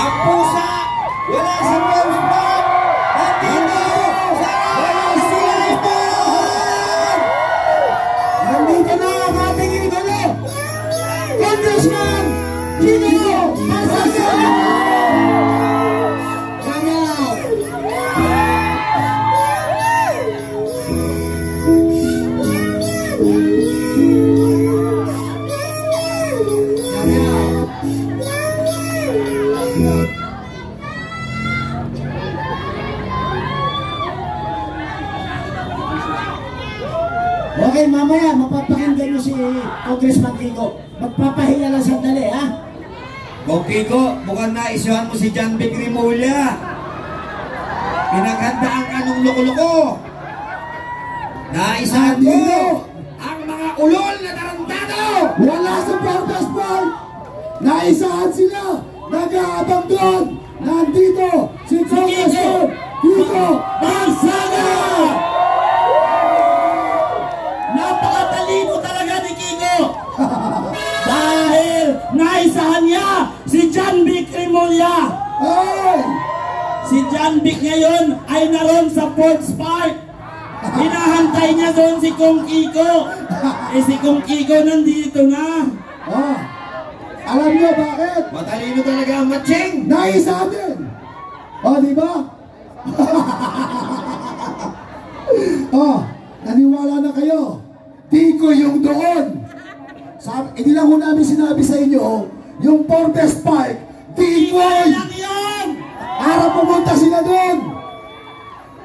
Ang pusa, wala sa Wolfsburg. Nandito sa Austin! Nandito na ang ating idolo, Congressman Kiko Marzakan! Okay, mamaya mapapakinggan nyo si Congressman Kiko. Magpapahinga lang sandali, ha? O Kiko, mukhang naisuhan mo si John Vic Rimulya. Pinaghandaan ka nung loko-loko. Naisahan mo ang mga ulol na tarantado. Wala sa Protest Park! Naisahan sila! Nag-aabang doon! Nandito si Congressman Kiko Marzakan! Napakatalino talaga ni Kiko! Dahil naisahan niya si John Vic Rimulya! Hey! Si John Vic ngayon ay naroon sa Forts Park! Hinahantay niya doon si Kong Kiko! Si Kong Kiko nandito na! Oh, alam niyo bakit? Matalino talaga ang matching. Naisahan din! Oh, di ba? Oh, naniwala na kayo. Kiko yung doon. Hindi lang ko namin sinabi sa inyo, yung Fortress Park, Kiko lang yun! para pumunta sila doon.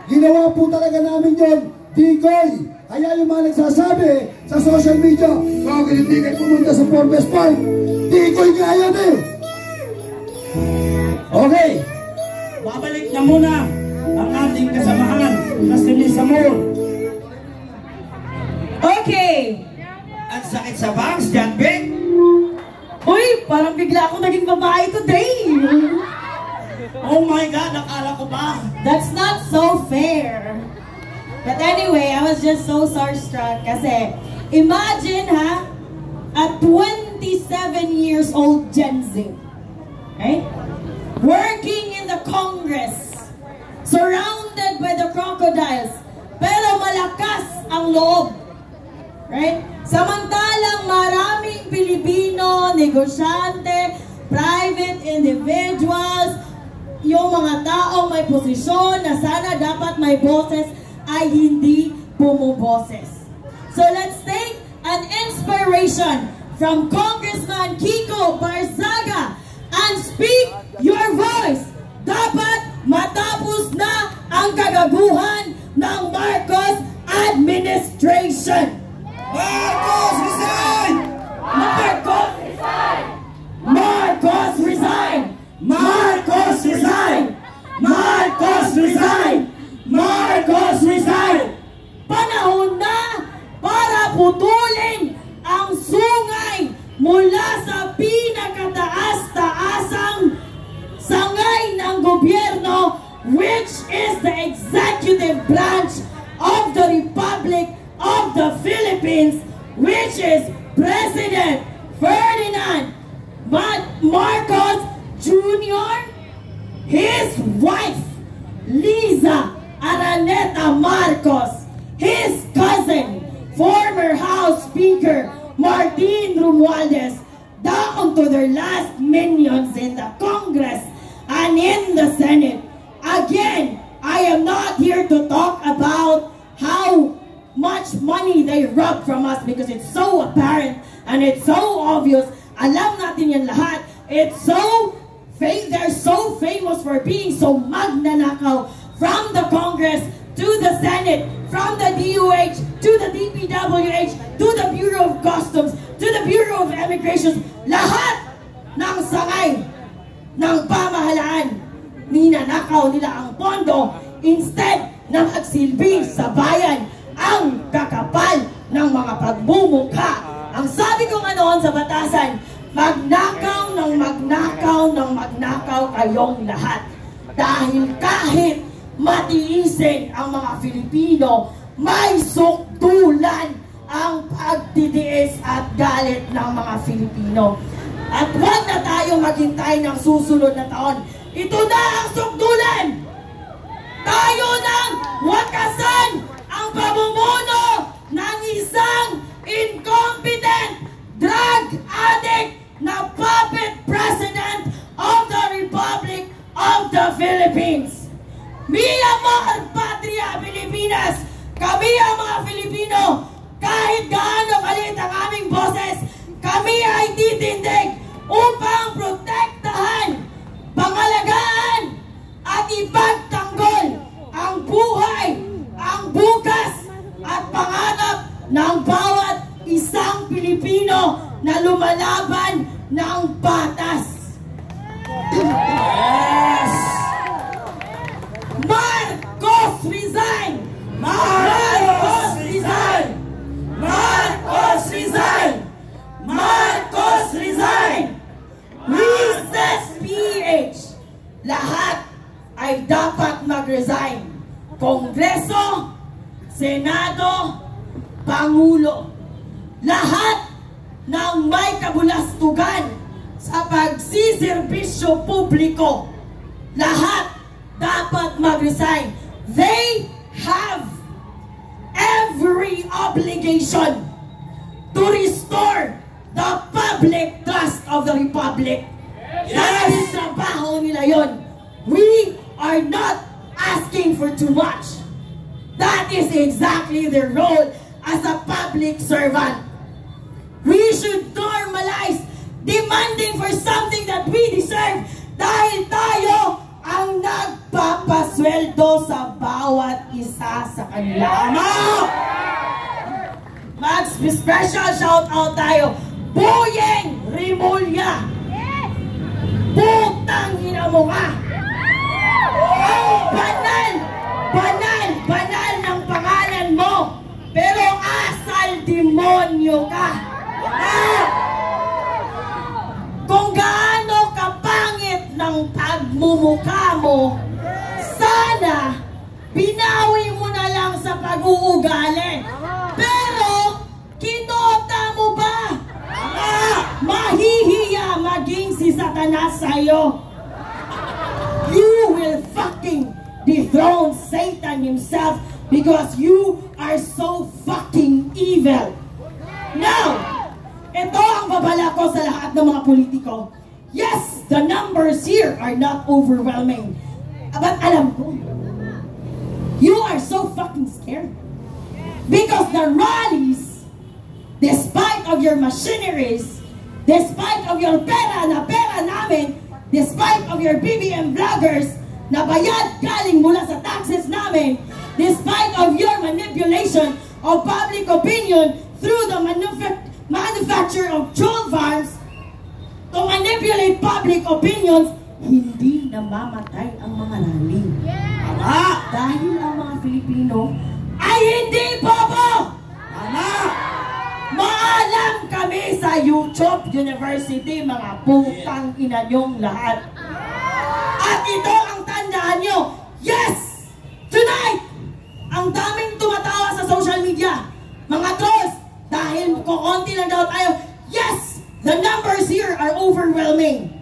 Ginawa po talaga namin yun, Kikoy. Kaya yung mga nagsasabi sa social media, bakit hindi kayo pumunta sa Fortress Park? Kikoy nga yun eh. Okay. Babalik na muna ang ating kasamahan na si Lisa Moore. Okay! Ang sakit sa bangs, John Vic. Uy, parang bigla ako naging babae today! Oh my God, nakala ko ba? That's not so fair! But anyway, I was just so starstruck kasi imagine a 27 years old Gen Z, right? Working in the Congress, surrounded by the crocodiles, pero malakas ang loob, right? Samantalang maraming Pilipino, negosyante, private individuals, yung mga taong may posisyon na sana dapat may boses ay hindi bumuboses. So let's take an inspiration from Congressman Kiko Marzakan and speak your voice. Dapat matapos na ang kagaguhan ng Marcos administration. Marcos, resign! Marcos resign! Marcos resign! Marcos resign! Marcos resign! Marcos resign! Panahon na para putulin ang sungay mula sa pinakataas-taasang sangay ng gobyerno, which is the executive branch of the Republic of the Philippines, which is President Ferdinand Marcos Jr., his wife, Liza Araneta Marcos, his cousin, former House Speaker Martin Romualdez, down to their last minions in the Congress and in the Senate. Again, I am not here to talk about how much money they rob from us because it's so apparent and it's so obvious. Alam natin yan lahat. They're so famous for being so magnanakaw, from the Congress to the Senate, from the DOH to the DPWH to the Bureau of Customs to the Bureau of Immigration. Lahat ng sangay ng pamahalaan, ninanakaw nila ang pondo instead na magsilbi sa bayan ang kakapal ng mga pagmumukha. Ang sabi ko nga noon sa batasan, magnakaw ng magnakaw ng magnakaw kayong lahat. Dahil kahit matiisin ang mga Filipino, may sukdulan ang pagtitiis at galit ng mga Filipino. At huwag na tayo maghintay ng susunod na taon. Ito na ang sukdulan! Tayo nang wakasan ang pamumuno ng isang incompetent drug addict na puppet president of the Republic of the Philippines. Mi amor patria Pilipinas! Kami ang mga Filipino, kahit gaano kalit ang aming boses, kami ay titindig upang protektahan, pangalagaan, at ipagtanggol ang buhay, ang bukas, at pangarap ng bawat isang Pilipino na lumalaban ng batas. Yes! Marcos resign! Marcos resign! Marcos resign! Marcos resign! Recess PH! Lahat ay dapat mag-resign. Kongreso, Senado, Pangulo. Lahat ng may kabulastugan sa pagsiservisyo publiko. Lahat dapat mag-resign. They have every obligation to restore the public trust of the Republic. Dahil trabaho nila yon. We are not asking for too much. That is exactly their role as a public servant. We should normalize demanding for something that we deserve dahil tayo ang nagpapasweldo sa bawat isa sa kanila. Mag-special shout out tayo. Boyeng Rimulya! Putang ina mo ka! Ang banal ng pangalan mo, pero asal demonyo ka! Kung gaano kapangit ng pagmumukha mo, sana binawi mo na lang sa pag-uugali. Pero kinota mo ba? Mahihiya maging si Satanas sa'yo. You will fucking dethrone Satan himself because you are so fucking evil. Now, ito ang babala ko sa lahat ng mga politiko. Yes, the numbers here are not overwhelming. But alam ko, you are so fucking scared. Because the rallies, despite of your machineries, despite of your pera namin, despite of your BBM vloggers na bayad galing mula sa taxes namin, despite of your manipulation of public opinion through the manufacture of troll farms to manipulate public opinions, hindi namamatay ang mga rally. Dahil ang mga Filipino ay hindi bobo! Maalam kami sa YouTube University, mga putang ina nyong lahat. At ito ang tandaan nyo. Yes! Tonight! Ang daming tumatawa sa social media. Mga trolls, dahil kukunti lang daw tayo. Yes! The numbers here are overwhelming.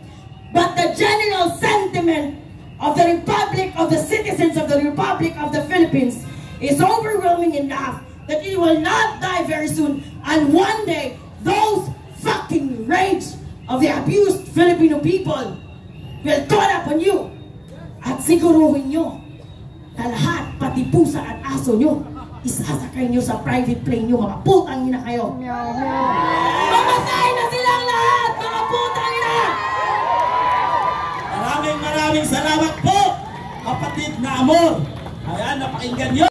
But the general sentiment of the Republic, of the citizens of the Republic of the Philippines is overwhelming enough that it will not die very soon. And one day, those fucking rage of the abused Filipino people will caught up on you. At siguruhin nyo na lahat, pati pusa at aso nyo, isasakay nyo sa private plane nyo, mga putang ina kayo. Mamatay na silang lahat, mga putang ina! Maraming salamat po, kapatid na Amor. Ayan, napakinggan nyo.